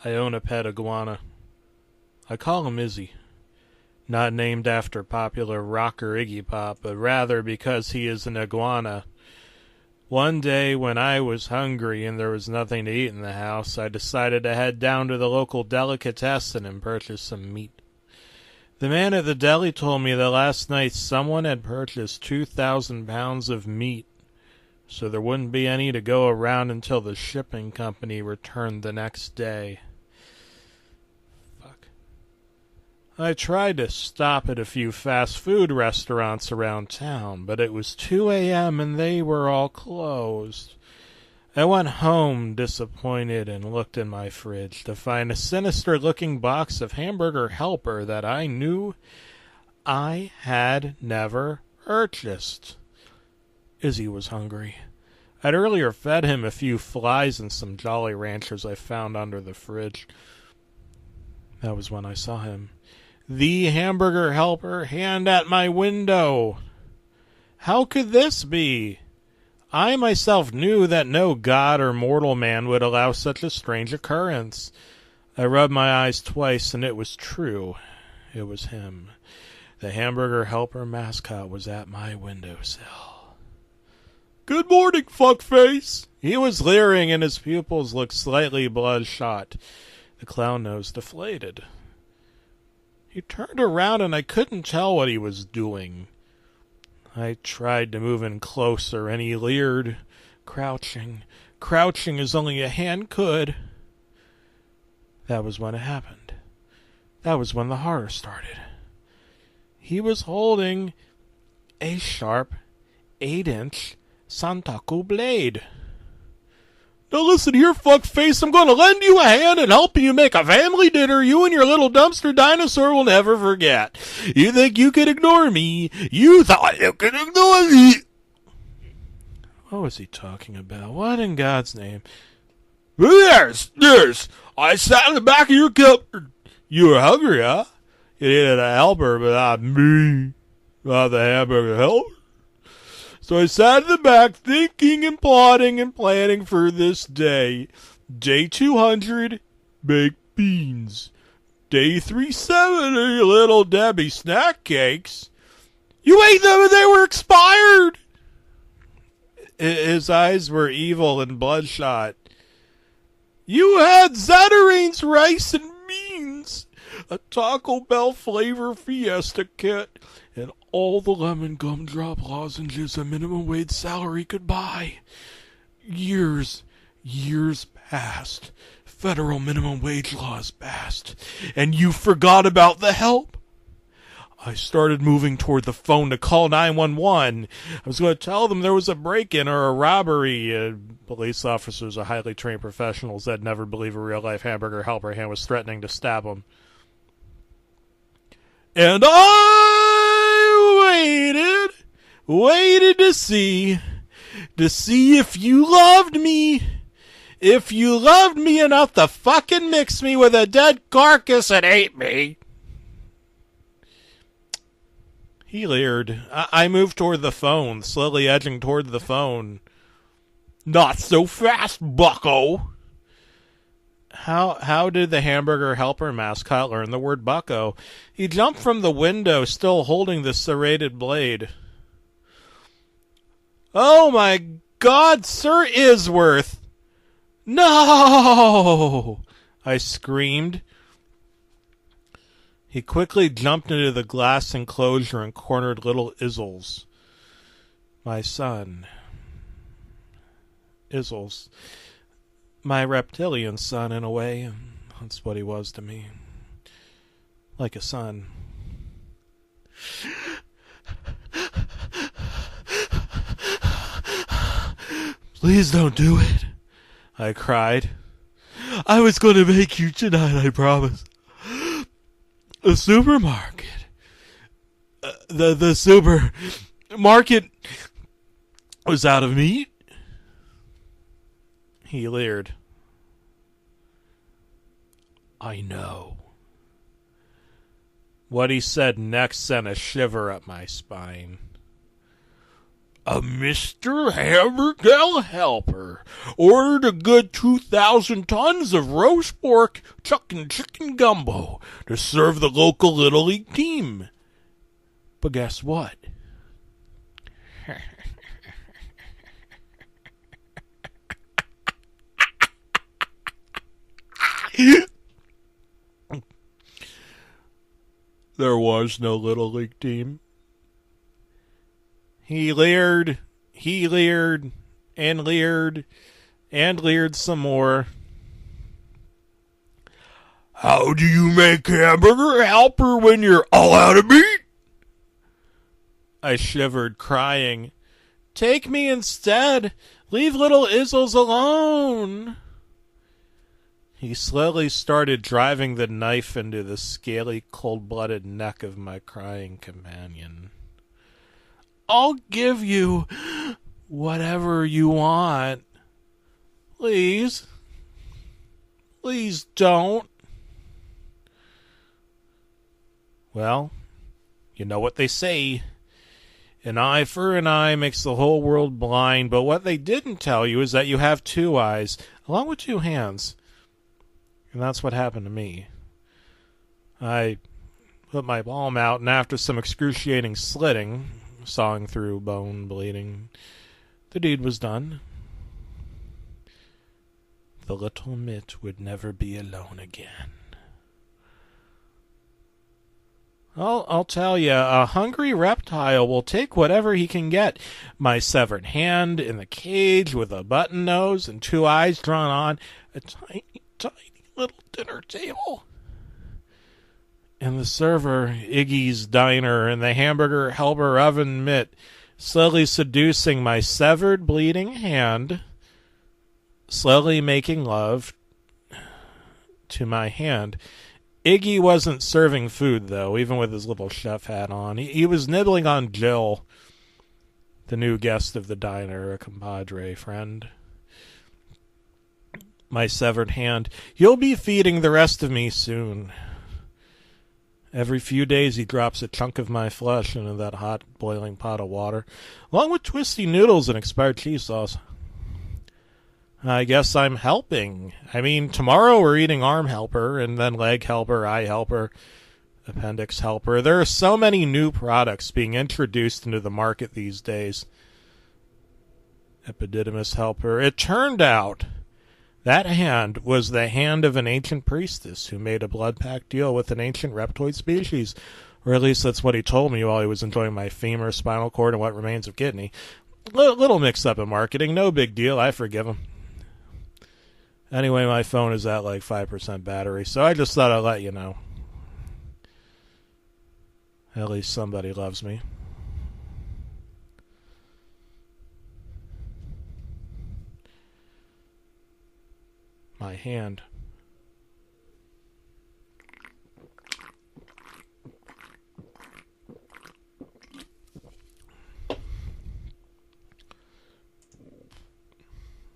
I own a pet iguana. I call him Izzy. Not named after popular rocker Iggy Pop, but rather because he is an iguana. One day when I was hungry and there was nothing to eat in the house, I decided to head down to the local delicatessen and purchase some meat. The man at the deli told me that last night someone had purchased 2,000 pounds of meat, so there wouldn't be any to go around until the shipping company returned the next day. Fuck. I tried to stop at a few fast food restaurants around town, but it was 2 a.m. and they were all closed. I went home disappointed and looked in my fridge to find a sinister-looking box of Hamburger Helper that I knew I had never purchased. Izzy was hungry. I'd earlier fed him a few flies and some Jolly Ranchers I found under the fridge. That was when I saw him. The Hamburger Helper hand at my window. How could this be? I myself knew that no god or mortal man would allow such a strange occurrence. I rubbed my eyes twice, and it was true. It was him. The Hamburger Helper mascot was at my windowsill. "Good morning, fuckface!" He was leering, and his pupils looked slightly bloodshot. The clown nose deflated. He turned around, and I couldn't tell what he was doing. I tried to move in closer, and he leered, crouching as only a hand could. That was when it happened. That was when the horror started. He was holding a sharp 8-inch Santaku blade. "Now listen here, fuckface, I'm going to lend you a hand and help you make a family dinner you and your little dumpster dinosaur will never forget. You think you could ignore me? You thought you could ignore me!" What was he talking about? What in God's name? Yes, I sat in the back of your cupboard. You were hungry, huh? You needed a helper, but not me. Not the Hamburger Helper. So I sat in the back thinking and plotting and planning for this day. Day 200, baked beans. Day 370, Little Debbie snack cakes. You ate them and they were expired. His eyes were evil and bloodshot. You had Zatarain's rice and beans, a Taco Bell flavor fiesta kit, and all the lemon gumdrop lozenges a minimum wage salary could buy. Years passed. Federal minimum wage laws passed. And you forgot about the help. I started moving toward the phone to call 911. I was going to tell them there was a break-in or a robbery. Police officers are highly trained professionals that never believe a real-life Hamburger Helper hand was threatening to stab them. And I waited to see if you loved me. If you loved me enough to fucking mix me with a dead carcass and ate me. He leered. I moved toward the phone, slowly edging toward the phone. Not so fast, bucko. How did the Hamburger Helper mascot learn the word bucko? He jumped from the window, still holding the serrated blade. Oh my God, Sir Isworth! No! I screamed. He quickly jumped into the glass enclosure and cornered little Izzles. My son. Izzles. My reptilian son, in a way. That's what he was to me. Like a son. Please don't do it, I cried. I was going to make you tonight, I promise. The supermarket. The supermarket was out of meat. He leered. I know. What he said next sent a shiver up my spine. A Mr. Hamburger helper ordered a good 2,000 tons of roast pork, chuck, and chicken gumbo to serve the local Little League team. But guess what? There was no Little League team. He leered, and leered some more. How do you make hamburger helper when you're all out of meat? I shivered, crying. Take me instead. Leave little Izzles alone. He slowly started driving the knife into the scaly, cold-blooded neck of my crying companion. I'll give you whatever you want. Please. Please don't. Well, you know what they say. An eye for an eye makes the whole world blind, but what they didn't tell you is that you have two eyes, along with two hands. And that's what happened to me. I put my palm out, and after some excruciating slitting, sawing through bone, bleeding, the deed was done. The little Mitt would never be alone again. I'll tell you, a hungry reptile will take whatever he can get. My severed hand in the cage with a button nose and two eyes drawn on a tiny, tiny little dinner table. And the server, Iggy's diner, and the hamburger helper oven Mitt, slowly seducing my severed, bleeding hand, slowly making love to my hand. Iggy wasn't serving food, though, even with his little chef hat on. He was nibbling on Jill, the new guest of the diner, a compadre friend. My severed hand. You'll be feeding the rest of me soon. Every few days he drops a chunk of my flesh into that hot, boiling pot of water, along with twisty noodles and expired cheese sauce. I guess I'm helping. I mean, tomorrow we're eating arm helper, and then leg helper, eye helper, appendix helper. There are so many new products being introduced into the market these days. Epididymis helper. It turned out that hand was the hand of an ancient priestess who made a blood pact deal with an ancient reptoid species. Or at least that's what he told me while he was enjoying my femur, spinal cord, and what remains of kidney. Little mix up in marketing. No big deal. I forgive him. Anyway, my phone is at like 5% battery, so I just thought I'd let you know. At least somebody loves me. My hand.